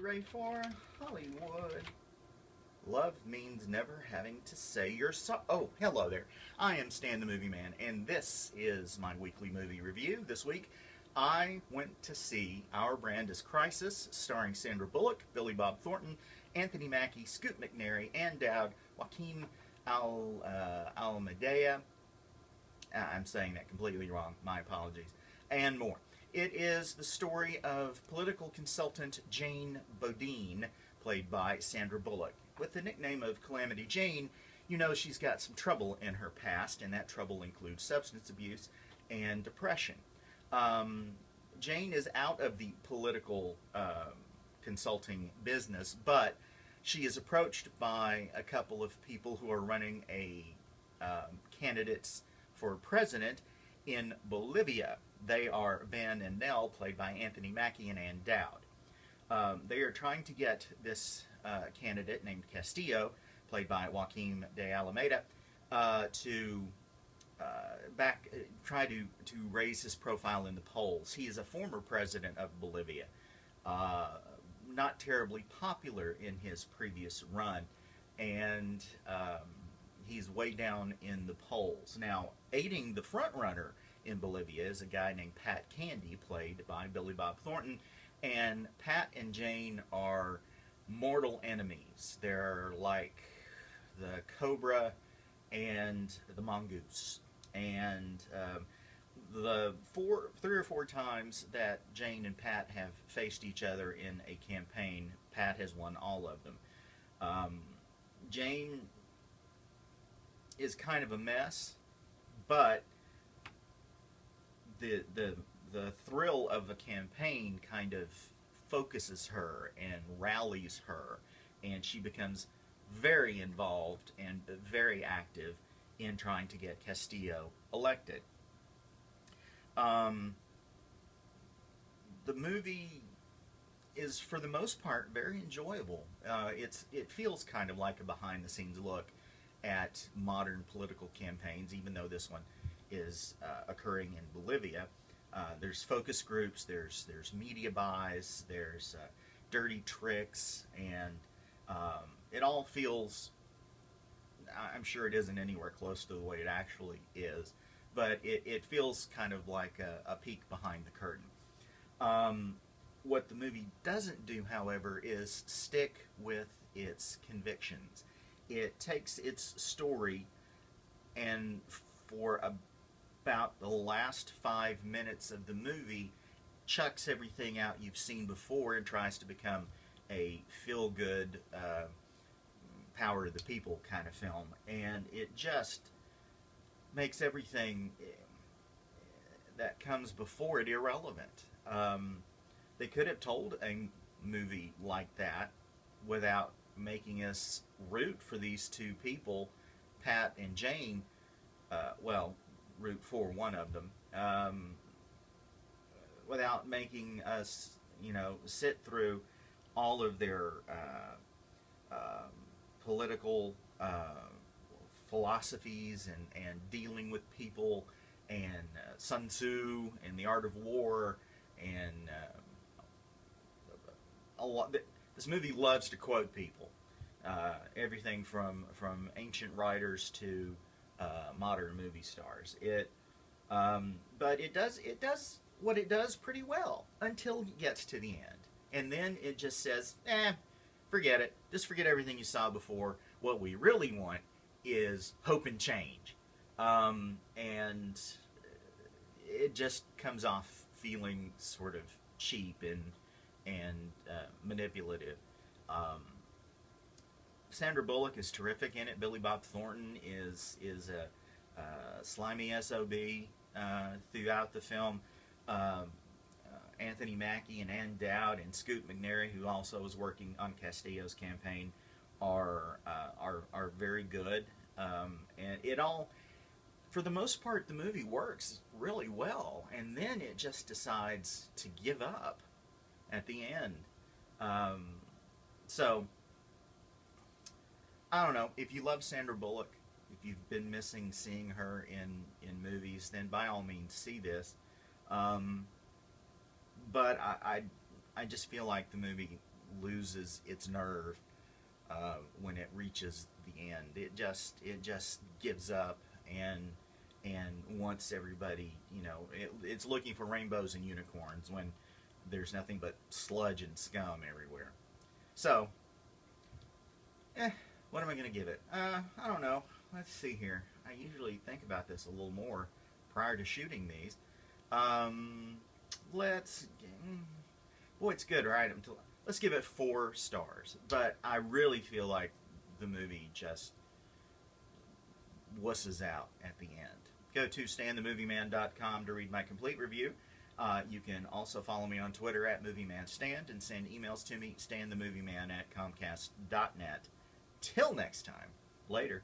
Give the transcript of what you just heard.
Ready for Hollywood. Love means never having to say you're so. Oh, hello there. I am Stan the Movie Man, and this is my weekly movie review. This week, I went to see Our Brand is Crisis, starring Sandra Bullock, Billy Bob Thornton, Anthony Mackie, Scoot McNairy, Ann Dowd, Joaquin Almeida. I'm saying that completely wrong. My apologies. And more. It is the story of political consultant Jane Bodine, played by Sandra Bullock. With the nickname of Calamity Jane, you know she's got some trouble in her past, and that trouble includes substance abuse and depression. Jane is out of the political consulting business, but she is approached by a couple of people who are running a candidates for president in Bolivia. They are Ben and Nell, played by Anthony Mackie and Ann Dowd. They are trying to get this candidate named Castillo, played by Joaquin de Almeida, to try to raise his profile in the polls. He is a former president of Bolivia, not terribly popular in his previous run, and he's way down in the polls. Now, aiding the front runner in Bolivia is a guy named Pat Candy, played by Billy Bob Thornton, and Pat and Jane are mortal enemies. They're like the cobra and the mongoose. And the three or four times that Jane and Pat have faced each other in a campaign, Pat has won all of them. Jane is kind of a mess, but the thrill of a campaign kind of focuses her and rallies her, and she becomes very involved and very active in trying to get Castillo elected. The movie is, for the most part, very enjoyable. It feels kind of like a behind-the-scenes look at modern political campaigns, even though this one is occurring in Bolivia. There's focus groups, there's media buys, there's dirty tricks, and it all feels, I'm sure it isn't anywhere close to the way it actually is, but it feels kind of like a peek behind the curtain. What the movie doesn't do, however, is stick with its convictions. It takes its story and for about the last 5 minutes of the movie chucks everything out you've seen before and tries to become a feel-good power of the people kind of film, and it just makes everything that comes before it irrelevant. They could have told a movie like that without making us root for these two people, Pat and Jane. Well, root for one of them, without making us, sit through all of their political philosophies and dealing with people, and Sun Tzu and the Art of War, and a lot. This movie loves to quote people. Everything from ancient writers to modern movie stars. But it does what it does pretty well until it gets to the end, and then it just says, forget it. Just forget everything you saw before. What we really want is hope and change, and it just comes off feeling sort of cheap and manipulative. Sandra Bullock is terrific in it. Billy Bob Thornton is a slimy SOB throughout the film. Anthony Mackie and Ann Dowd and Scoot McNairy, who also is working on Castillo's campaign, are very good. And it all, for the most part, the movie works really well. And then it just decides to give up at the end. So, I don't know. If you love Sandra Bullock, if you've been missing seeing her in movies, then by all means see this. But I just feel like the movie loses its nerve when it reaches the end. It just gives up and wants everybody, it's looking for rainbows and unicorns when there's nothing but sludge and scum everywhere. So, what am I going to give it? I don't know. Let's see here. I usually think about this a little more prior to shooting these. Let's. Boy, it's good, right? Let's give it 4 stars. But I really feel like the movie just wusses out at the end. Go to StanTheMovieMan.com to read my complete review. You can also follow me on Twitter at MovieManStan and send emails to me, StanTheMovieMan at Comcast.net. Till next time, later.